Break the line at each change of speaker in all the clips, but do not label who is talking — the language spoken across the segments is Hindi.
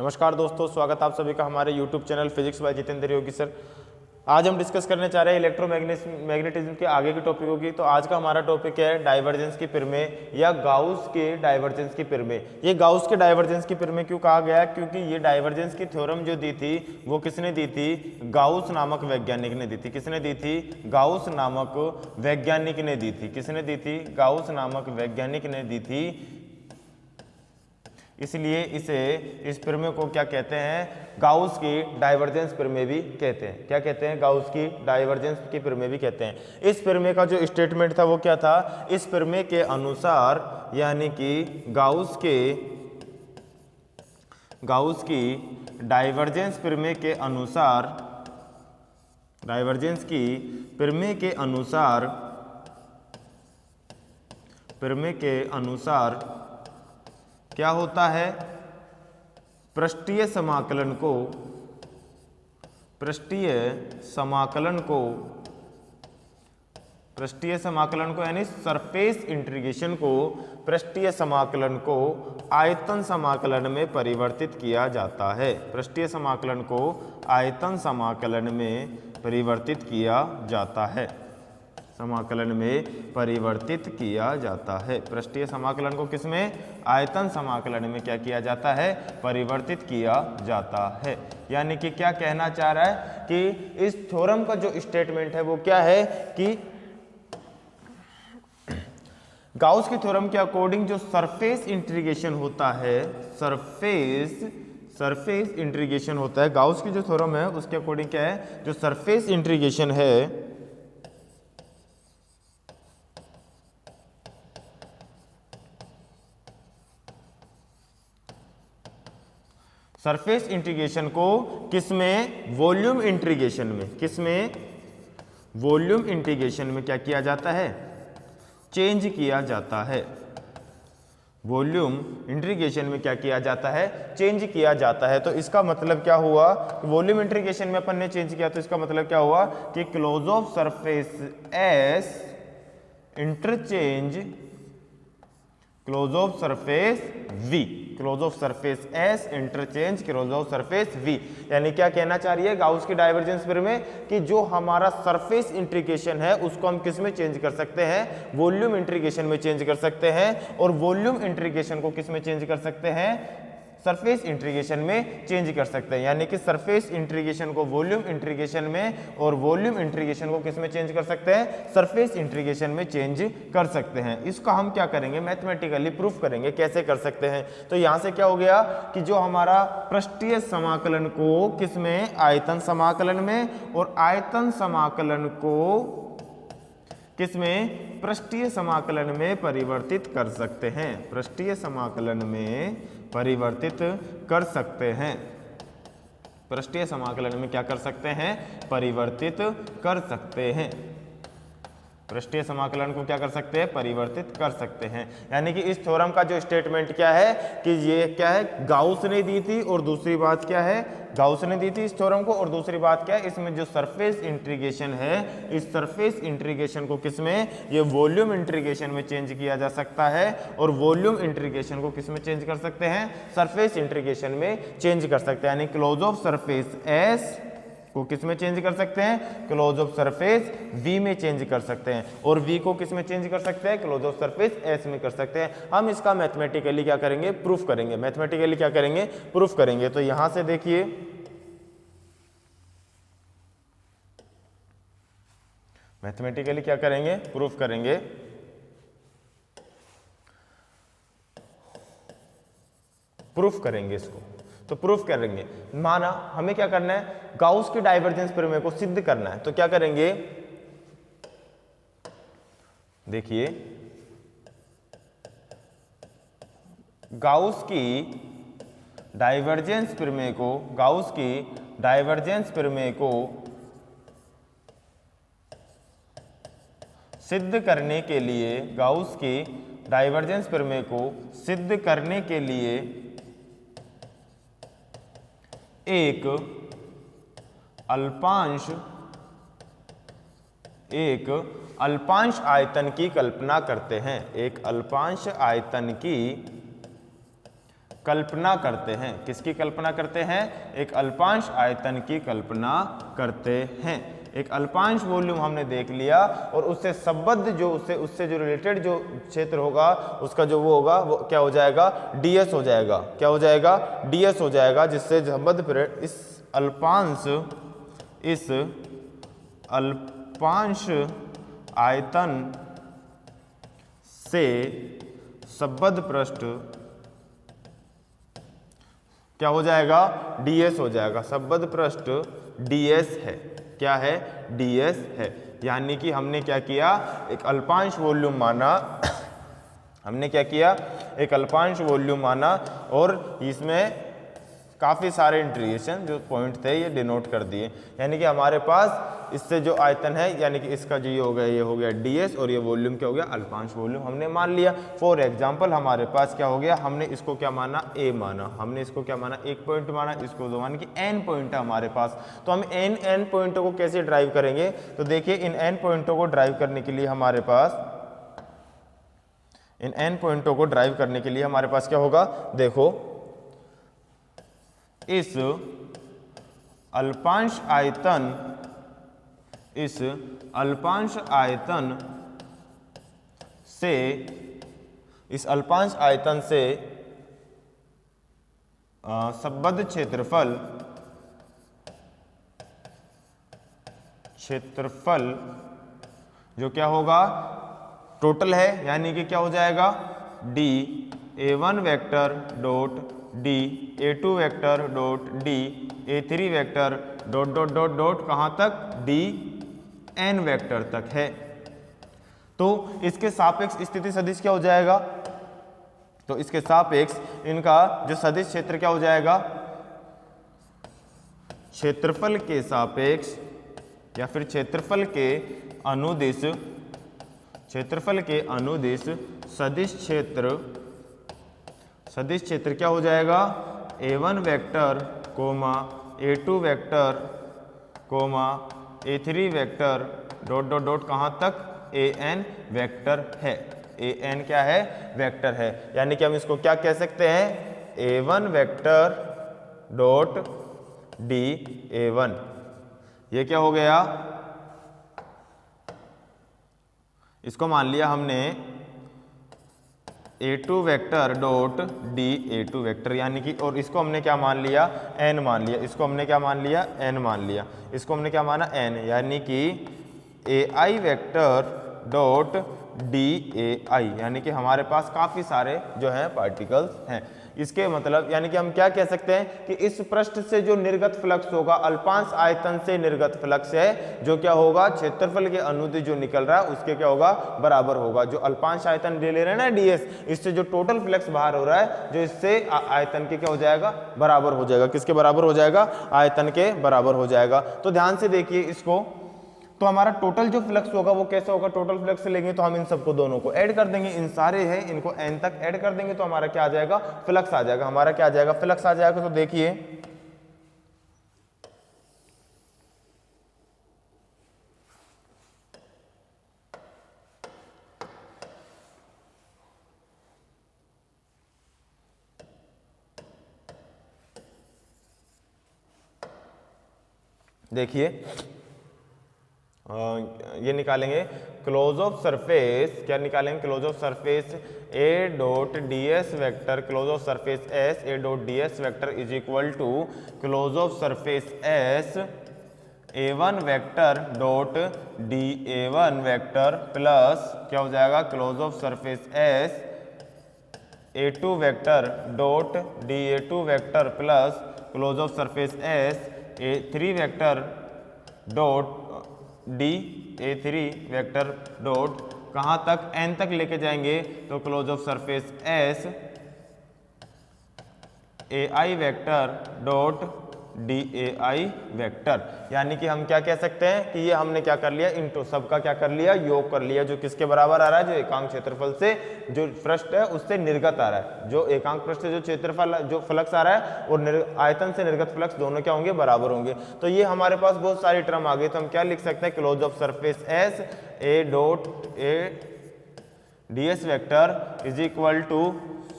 नमस्कार दोस्तों, स्वागत आप सभी का हमारे YouTube channel physics bye Jitendra योगी सर। आज हम डिस्कस करने चाह रहे हैं इलेक्ट्रोमैग्नेटिज्म के आगे के टॉपिकों की। तो आज का हमारा टॉपिक है डाइवर्जेंस की प्रमेय या गाउस के डाइवर्जेंस की प्रमेय। ये गाउस के डाइवर्जेंस की प्रमेय क्यों कहा गया? क्योंकि ये डाइवर्जेंस की थ्योरम जो दी थी वो किसने दी थी? गाउस नामक वैज्ञानिक ने दी थी। किसने दी थी? गाउस नामक वैज्ञानिक ने दी थी। किसने दी थी? गाउस नामक वैज्ञानिक ने दी थी। इसलिए इस प्रमेय को क्या कहते हैं? गाउस की डाइवर्जेंस प्रमेय भी कहते हैं। क्या कहते हैं? गाउस की डाइवर्जेंस की प्रमेय भी कहते हैं। इस प्रमेय का जो स्टेटमेंट था वो क्या था? इस प्रमेय के अनुसार, यानी कि गाउस की डाइवर्जेंस प्रमेय के अनुसार, डाइवर्जेंस की प्रमेय के अनुसार क्या होता है? पृष्ठीय समाकलन को यानी सरफेस इंटीग्रेशन को, पृष्ठीय समाकलन को आयतन समाकलन में परिवर्तित किया जाता है। पृष्ठीय समाकलन को आयतन समाकलन में परिवर्तित किया जाता है। पृष्ठीय समाकलन को किसमें? आयतन समाकलन में क्या किया जाता है? परिवर्तित किया जाता है। यानी कि क्या कहना चाह रहा है कि इस थ्योरम का जो स्टेटमेंट है वो क्या है कि गाउस की थ्योरम के अकॉर्डिंग जो सरफेस इंटीग्रेशन होता है, सरफेस इंटीग्रेशन होता है, गाउस की जो थ्योरम है उसके अकॉर्डिंग क्या है? जो सरफेस इंटीग्रेशन है, सरफेस इंटीग्रेशन को किसमें? वॉल्यूम इंटीग्रेशन में। किसमें? वॉल्यूम इंटीग्रेशन में क्या किया जाता है? चेंज किया जाता है। वॉल्यूम इंटीग्रेशन में क्या किया जाता है? चेंज किया जाता है। तो इसका मतलब क्या हुआ? वॉल्यूम इंटीग्रेशन में अपन ने चेंज किया तो इसका मतलब क्या हुआ कि close of surface s interchange close of surface v, close of surface s interchange close of surface v. यानी क्या कहना चाह रही है गाउस की डाइवर्जेंस प्रमेय कि जो हमारा सरफेस इंटीग्रेशन है उसको हम किस में चेंज कर सकते हैं? वॉल्यूम इंटीग्रेशन में चेंज कर सकते हैं। और वॉल्यूम इंटीग्रेशन को किस में चेंज कर सकते हैं? सरफेस इंटीग्रेशन में चेंज कर सकते हैं। यानी कि सरफेस इंटीग्रेशन को वॉल्यूम इंटीग्रेशन में और वॉल्यूम इंटीग्रेशन को किस में चेंज कर सकते हैं? सरफेस इंटीग्रेशन में चेंज कर सकते हैं। इसका हम क्या करेंगे? मैथमेटिकली प्रूफ करेंगे। कैसे कर सकते हैं? तो यहां से क्या हो गया कि जो हमारा पृष्ठीय समाकलन को किस में? आयतन समाकलन में, और आयतन समाकलन को किस में? पृष्ठीय समाकलन में परिवर्तित कर सकते हैं। पृष्ठीय समाकलन में परिवर्तित कर सकते हैं। पृष्ठीय समाकलन में क्या कर सकते हैं? परिवर्तित कर सकते हैं। पृष्ठीय समाकलन को क्या कर सकते हैं? परिवर्तित कर सकते हैं। यानी कि इस थ्योरम का जो स्टेटमेंट क्या है कि ये क्या है? गाउस ने दी थी। और दूसरी बात क्या है? गाउस ने दी थी इस थ्योरम को। और दूसरी बात क्या है? इसमें जो सरफेस इंटीग्रेशन है, इस सरफेस इंटीग्रेशन को किसमें? ये वॉल्यूम इंटीग्रेशन में चेंज किया जा सकता है। और वॉल्यूम इंटीग्रेशन को किसमें चेंज कर सकते हैं? सरफेस इंटीग्रेशन में चेंज कर सकते हैं। यानी क्लोज ऑफ सरफेस एस को किस में चेंज कर सकते हैं? क्लोज ऑफ सरफेस V में चेंज कर सकते हैं। और V को किस में चेंज कर सकते हैं? क्लोज ऑफ सरफेस S में कर सकते हैं। हम इसका मैथमेटिकली क्या करेंगे? प्रूफ करेंगे। मैथमेटिकली क्या करेंगे? प्रूफ करेंगे। तो यहां से देखिए, मैथमेटिकली क्या करेंगे? प्रूफ करेंगे। प्रूफ करेंगे इसको। तो प्रूफ करेंगे। माना हमें क्या करना है? गाउस की डाइवर्जेंस प्रमेय को सिद्ध करना है। तो क्या करेंगे? देखिए, गाउस की डाइवर्जेंस प्रमेय को सिद्ध करने के लिए, गाउस की डाइवर्जेंस प्रमेय को सिद्ध करने के लिए एक अल्पांश आयतन की कल्पना करते हैं। एक अल्पांश आयतन की कल्पना करते हैं। किसकी कल्पना करते हैं? एक अल्पांश आयतन की कल्पना करते हैं। एक अल्पांश वॉल्यूम हमने देख लिया और उससे संबद्ध जो उससे जो रिलेटेड जो क्षेत्र होगा उसका जो वो होगा वो क्या हो जाएगा? ds हो जाएगा। क्या हो जाएगा? ds हो जाएगा, जिससे संबद्ध पीरियड इस अल्पांश आयतन से संबद्ध पृष्ठ क्या हो जाएगा? ds हो जाएगा। संबद्ध पृष्ठ ds है। क्या है? ds है। यानी कि हमने क्या किया? एक अल्पांश वॉल्यूम माना हमने क्या किया? एक अल्पांश वॉल्यूम माना और इसमें काफ़ी सारे इंटीग्रेशन जो पॉइंट थे ये डिनोट कर दिए। यानी कि हमारे पास इससे जो आयतन है, यानी कि इसका जो ये हो गया ds और ये वॉल्यूम क्या हो गया? अल्पांश वॉल्यूम हमने मान लिया। फॉर एग्जांपल हमारे पास क्या हो गया? हमने इसको क्या माना? a माना। हमने इसको क्या माना? 1 पॉइंट माना। इसको 2 माना कि n पॉइंट है हमारे पास। तो हम n पॉइंटों को कैसे ड्राइव करेंगे? तो देखिए इन n पॉइंटों को ड्राइव करने के लिए हमारे पास क्या होगा? देखो, इस अल्पांश आयतन से संबद्ध क्षेत्रफल जो क्या होगा? टोटल है। यानी कि क्या हो जाएगा? d a1 vector dot d a2 vector dot d a3 vector dot dot dot dot कहाँ तक? d n वेक्टर तक है। तो इसके सापेक्ष स्थिति सदिश क्या हो जाएगा? तो इसके सापेक्ष इनका जो सदिश क्षेत्र क्या हो जाएगा? क्षेत्रफल के सापेक्ष या फिर क्षेत्रफल के अनुदिश सदिश क्षेत्र क्या हो जाएगा? a1 vector comma a2 vector comma a3 vector dot dot dot कहाँ तक? an वेक्टर है। an क्या है? वेक्टर है। यानी कि हम इसको क्या कह सकते हैं? a1 vector dot d a1। ये क्या हो गया? इसको मान लिया हमने a2 vector dot d a2 vector, यानी कि और इसको हमने क्या मान लिया? n मान लिया। इसको हमने क्या मान लिया? n मान लिया। इसको हमने क्या माना? n, यानी कि ai वेक्टर डॉट dai, यानी कि हमारे पास काफ़ी सारे जो हैं पार्टिकल्स हैं। इसके मतलब यानी कि हम क्या कह सकते हैं कि इस पृष्ठ से जो निर्गत फ्लक्स होगा, अल्पांश आयतन से निर्गत फ्लक्स है, जो क्या होगा? क्षेत्रफल के अनुदिश जो निकल रहा है उसके क्या होगा? बराबर होगा। जो अल्पांश आयतन ले रहे हैं ना ds, इससे जो टोटल फ्लक्स बाहर हो रहा है, जो इससे आयतन के क्या हो जाएगा? बराबर हो जाएगा। किसके बराबर हो जाएगा? आयतन के बराबर हो जाएगा। तो ध्यान से देखिए इसको, तो हमारा टोटल जो फ्लक्स होगा वो कैसे होगा? टोटल फ्लक्स लेंगे तो हम इन सबको दोनों को ऐड कर देंगे। इन सारे हैं, इनको n तक ऐड कर देंगे तो हमारा क्या आ जाएगा? फ्लक्स आ जाएगा। हमारा क्या आ जाएगा? फ्लक्स आ जाएगा। तो देखिए ये निकालेंगे क्लोज ऑफ सरफेस। क्या निकालेंगे? Close of surface a dot ds vector close of surface s a dot ds vector is equal to close of surface s a1 vector dot da1 vector plus क्या हो जाएगा? Close of surface s a2 vector dot da2 vector plus close of surface s a3 vector dot d a3 vector dot कहाँ तक? n तक लेके जाएंगे तो close of surface s ai vector dot dai vector. यानी कि हम क्या कह सकते हैं कि ये हमने क्या कर लिया? इनटू सबका क्या कर लिया? योग कर लिया। जो किसके बराबर आ रहा है? जो एकांक क्षेत्रफल से जो पृष्ठ है उससे निर्गत आ रहा है। जो एकांक पृष्ठ से जो क्षेत्रफल जो फ्लक्स आ रहा है और आयतन से निर्गत फ्लक्स दोनों क्या होंगे? बराबर होंगे। तो ये हमारे पास बहुत सारी टर्म आ गई। तो हम क्या लिख सकते हैं? Close of surface s a dot a ds vector is equal to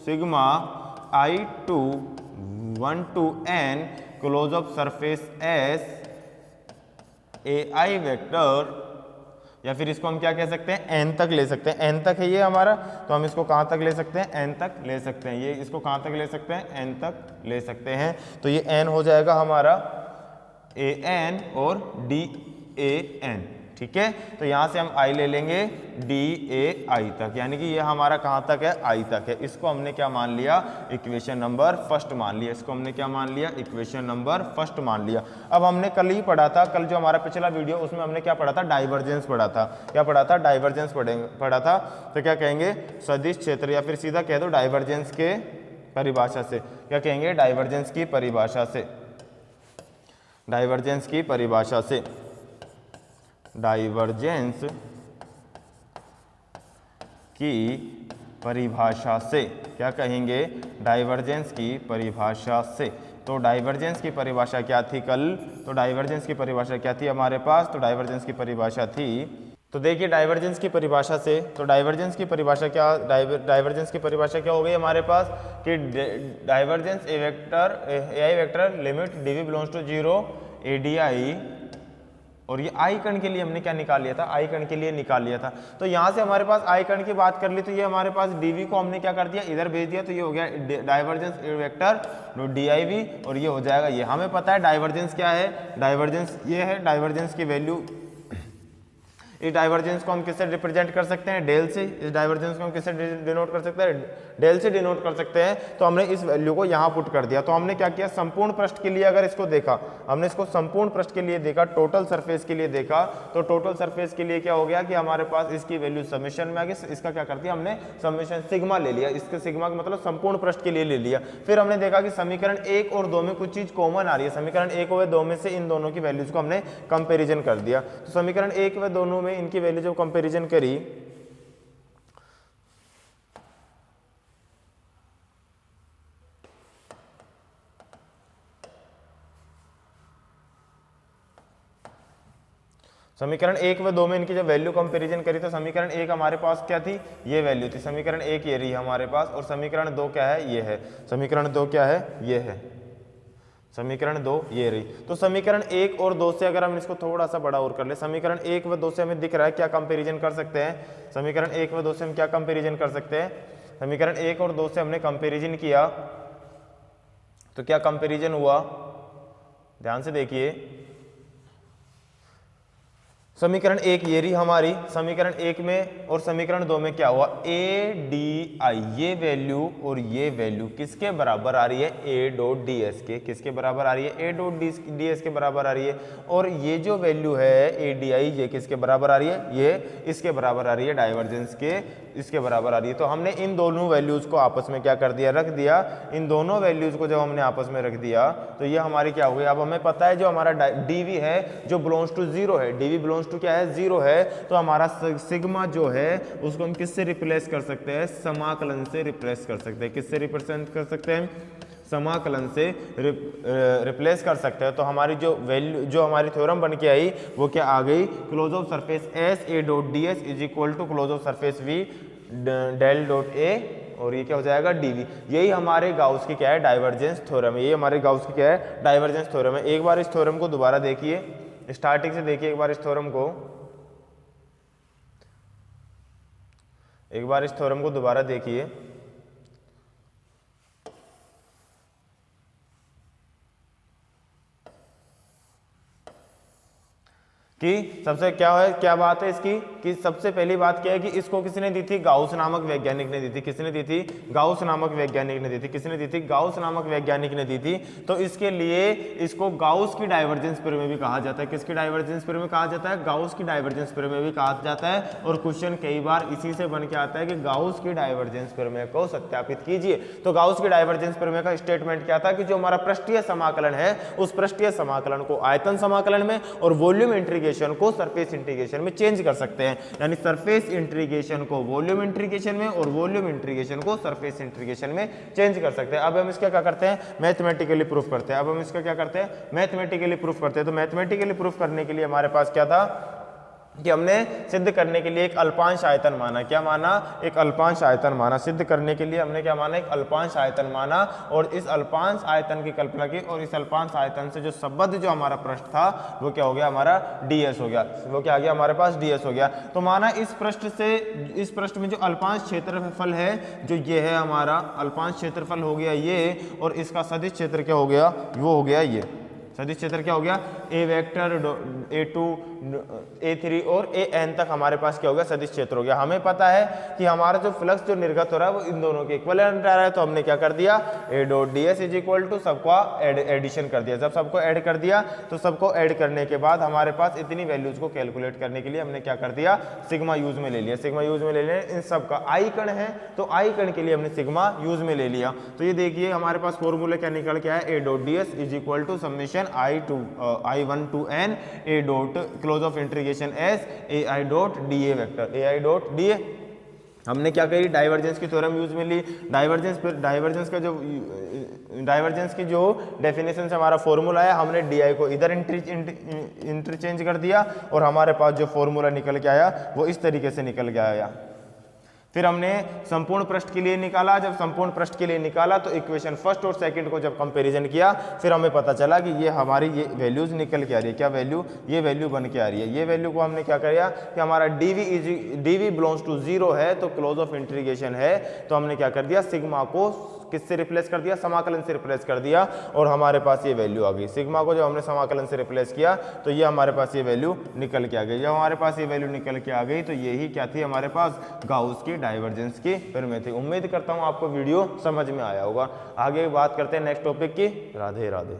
sigma I to 1 to n close of surface S AI vector, या फिर इसको हम क्या कह सकते हैं, n तक ले सकते हैं। n तक है ये हमारा, तो हम इसको कहाँ तक ले सकते हैं, n तक ले सकते हैं। ये इसको कहाँ तक ले सकते हैं, n तक ले सकते हैं। तो ये n हो जाएगा हमारा an और dan, ठीक है। तो यहाँ से हम i ले लेंगे dai तक, यानी कि ये हमारा कहाँ तक है, i तक है। इसको हमने क्या मान लिया, इक्वेशन नंबर फर्स्ट मान लिया। इसको हमने क्या मान लिया, इक्वेशन नंबर फर्स्ट मान लिया। अब हमने कल ही पढ़ा था, कल जो हमारा पिछला वीडियो उसमें हमने क्या पढ़ा था, डाइवर्जेंस पढ़ा था। क्या पढ़ा था, डाइवर्जेंस पढ़ा था। तो क्या कहेंगे, सदिश क्षेत्र, या फिर सीधा कह दो डाइवर्जेंस के परिभाषा से। क्या कहेंगे, डाइवर्जेंस की परिभाषा से, डाइवर्जेंस की परिभाषा से, डाइवर्जेंस की परिभाषा से। क्या कहेंगे, डाइवर्जेंस की परिभाषा से। तो डाइवर्जेंस की परिभाषा क्या थी कल, तो डाइवर्जेंस की परिभाषा क्या थी हमारे पास, तो डाइवर्जेंस की परिभाषा थी, तो देखिए डाइवर्जेंस की परिभाषा से, तो डाइवर्जेंस की परिभाषा क्या, डाइवर्जेंस की परिभाषा क्या हो गई हमारे पास कि divergence a vector, AI vector limit dv belongs to 0 ADI, और ये आई कण के लिए हमने क्या निकाल लिया था, आई कण के लिए निकाल लिया था। तो यहाँ से हमारे पास आई कण की बात कर ली, तो ये हमारे पास dv को हमने क्या कर दिया, इधर भेज दिया, तो ये हो गया डाइवर्जेंस वेक्टर div, और ये हो जाएगा ये। हमें पता है डाइवर्जेंस क्या है, डाइवर्जेंस ये है, डाइवर्जेंस की वैल्यू, इस डाइवर्जेंस को हम किससे रिप्रेजेंट कर सकते हैं, डेल से। इस डाइवर्जेंस को हम किससे डिनोट कर सकते हैं, डेल से डिनोट कर सकते हैं। तो हमने इस वैल्यू को यहाँ पुट कर दिया। तो हमने क्या किया, संपूर्ण पृष्ठ के लिए अगर इसको देखा, हमने इसको संपूर्ण पृष्ठ के लिए देखा, टोटल सरफेस के लिए देखा, तो टोटल सरफेस के लिए क्या हो गया कि हमारे पास इसकी वैल्यू समेशन में आ गई। इसका क्या कर दिया हमने, समेशन सिग्मा ले लिया। इसके सिग्मा का मतलब संपूर्ण पृष्ठ के लिए ले लिया। फिर हमने देखा कि समीकरण 1 और 2 में कुछ चीज कॉमन आ रही है। समीकरण 1 और 2 में से इन दोनों की वैल्यूज को हमने कंपेरिजन कर दिया। तो समीकरण 1 व 2 में इनकी वैल्यू जब कंपैरिजन करी, समीकरण 1 व 2 में इनकी जब वैल्यू कंपैरिजन करी, तो समीकरण 1 हमारे पास क्या थी, ये वैल्यू थी। समीकरण 1 ये रही हमारे पास, और समीकरण 2 क्या है, ये है। समीकरण 2 क्या है, ये है। समीकरण 2 ये रही। तो समीकरण 1 और 2 से अगर हम इसको थोड़ा सा बड़ा और कर ले, समीकरण 1 व 2 से हमें दिख रहा है क्या कंपैरिजन कर सकते हैं, समीकरण 1 व 2 से हम क्या कंपैरिजन कर सकते हैं, समीकरण 1 और 2 से हमने कंपैरिजन किया, तो क्या कंपैरिजन हुआ, ध्यान से देखिए। समीकरण 1 ये रही हमारी, समीकरण 1 में और समीकरण 2 में क्या हुआ, ADI, ये वैल्यू और ये वैल्यू किसके बराबर आ रही है, A.ds के। किसके बराबर आ रही है, A.ds के बराबर आ रही है। और ये जो वैल्यू है ADI, ये किसके बराबर आ रही है, ये इसके बराबर आ रही है, डाइवर्जेंस के इसके बराबर आ रही है। तो हमने इन दोनों वैल्यूज को आपस में क्या कर दिया, रख दिया। इन दोनों वैल्यूज को जब हमने आपस में रख दिया, तो ये हमारी क्या हो गई, अब हमें पता है जो हमारा dv है जो बिलोंग्स टू 0 है, dv बिलोंग्स टू क्या है, 0 है। तो हमारा सिग्मा जो है उसको हम किससे रिप्लेस कर सकते हैं, समाकलन से रिप्लेस कर सकते हैं। किससे रिप्रेजेंट कर सकते हैं, समाकलन से रिप्लेस कर सकते हैं। तो हमारी जो वैल्यू, जो हमारी थ्योरम बन के आई वो क्या आ गई, close of surface s a dot d s is equal to close of surface v del dot a, और ये क्या हो जाएगा डीवी। यही हमारे गाउस की क्या है, डाइवर्जेंस थ्योरम है। ये हमारे गाउस की क्या है, डाइवर्जेंस थ्योरम है। एक बार इस थ्योरम को दोबारा देखिए, स्टार्टिंग से देखिए एक बार इस थ्योरम को, एक बार इस थ्योरम को दोबारा देखिए। कि सबसे क्या है, क्या बात है इसकी, कि सबसे पहली बात क्या है कि इसको किसने दी थी, गाउस नामक वैज्ञानिक ने दी थी। किसने दी थी, गाउस नामक वैज्ञानिक ने दी थी। किसने दी थी, गाउस नामक वैज्ञानिक ने दी थी। तो इसके लिए इसको गाउस की डाइवर्जेंस प्रमेय भी कहा जाता है। किसकी डाइवर्जेंस प्रमेय कहा जाता है, गाउस की डाइवर्जेंस प्रमेय भी कहा जाता है। और क्वेश्चन कई बार इसी से बन के आता है कि गाउस की डाइवर्जेंस प्रमेय को सत्यापित कीजिए। तो गाउस की डाइवर्जेंस प्रमेय का स्टेटमेंट क्या था कि जो हमारा पृष्ठीय समाकलन है, उस पृष्ठीय समाकलन को आयतन समाकलन में और वॉल्यूम इंटीग्रेशन को सरफेस इंटीग्रेशन में चेंज कर सकते हैं। यानी सरफेस इंटीग्रेशन को वॉल्यूम इंटीग्रेशन में और वॉल्यूम इंटीग्रेशन को सरफेस इंटीग्रेशन में चेंज कर सकते हैं। अब हम इसका क्या करते हैं, मैथमेटिकली प्रूफ करते हैं। अब हम इसका क्या करते हैं, मैथमेटिकली प्रूफ करते हैं। तो मैथमेटिकली प्रूफ करने के लिए हमारे पास क्या था, कि हमने सिद्ध करने के लिए एक अल्पांश आयतन माना। क्या माना? एक अल्पांश आयतन माना। सिद्ध करने के लिए हमने क्या माना? एक अल्पांश आयतन माना और इस अल्पांश आयतन की कल्पना की और इस अल्पांश आयतन से जो संबद्ध जो हमारा पृष्ठ था वो क्या हो गया? हमारा ds हो गया। वो क्या आ गया? हमारे पास ds हो गया। तो माना इस पृष्ठ में जो अल्पांश क्षेत्रफल है जो ये है हमारा अल्पांश क्षेत्रफल हो गया ये, और इसका सदिश क्षेत्र क्या हो गया? वो हो गया ये सदिश क्षेत्र क्या हो गया? ए वेक्टर a2 a3 और an तक हमारे पास क्या हो गया? सदिश क्षेत्र हो गया। हमें पता है कि हमारा जो फ्लक्स जो निर्गत हो रहा है वो इन दोनों के इक्विवेलेंट आ रहा है, तो हमने क्या कर दिया? a dot ds is equal to सबका एडिशन कर दिया। जब सबको ऐड कर दिया तो सबको ऐड करने के बाद हमारे पास इतनी वैल्यूज को कैलकुलेट करने के लिए हमने क्या कर दिया? सिग्मा यूज में ले लिया। सिग्मा यूज में ले लिया। इन सब का आई कण है तो आई कण के लिए हमने सिग्मा यूज में ले लिया। तो ये देखिए हमारे पास फॉर्मूला क्या निकल के आया? a dot ds is equal to summation i1 to n a dot close of integration s ai dot da vector ai dot da। हमने क्या करी? डाइवर्जेंस की थ्योरम यूज में ली। डाइवर्जेंस की जो डेफिनेशन से हमारा फॉर्मूला है हमने di को इधर इंटरचेंज कर दिया और हमारे पास जो फॉर्मूला निकल के आया वो इस तरीके से निकल के आया। फिर हमने संपूर्ण पृष्ठ के लिए निकाला। जब संपूर्ण पृष्ठ के लिए निकाला तो इक्वेशन फर्स्ट और सेकंड को जब कंपैरिजन किया फिर हमें पता चला कि ये हमारी ये वैल्यूज निकल के आ रही है। क्या वैल्यू? ये वैल्यू बन के आ रही है। ये वैल्यू को हमने क्या किया कि हमारा dv बिलोंग्स टू 0 है तो क्लोज ऑफ इंटीग्रेशन है, तो हमने क्या कर दिया? सिग्मा को किससे रिप्लेस कर दिया? समाकलन से रिप्लेस कर दिया और हमारे पास ये वैल्यू आ गई। सिग्मा को जब हमने समाकलन से रिप्लेस किया तो ये हमारे पास ये वैल्यू निकल के आ गई। जब हमारे पास ये वैल्यू निकल के आ गई तो यही क्या थी? हमारे पास गाउस की डाइवर्जेंस की प्रमेय थी। उम्मीद करता हूँ आपको वीडियो समझ में आया होगा। आगे बात करते हैं नेक्स्ट टॉपिक की। राधे राधे।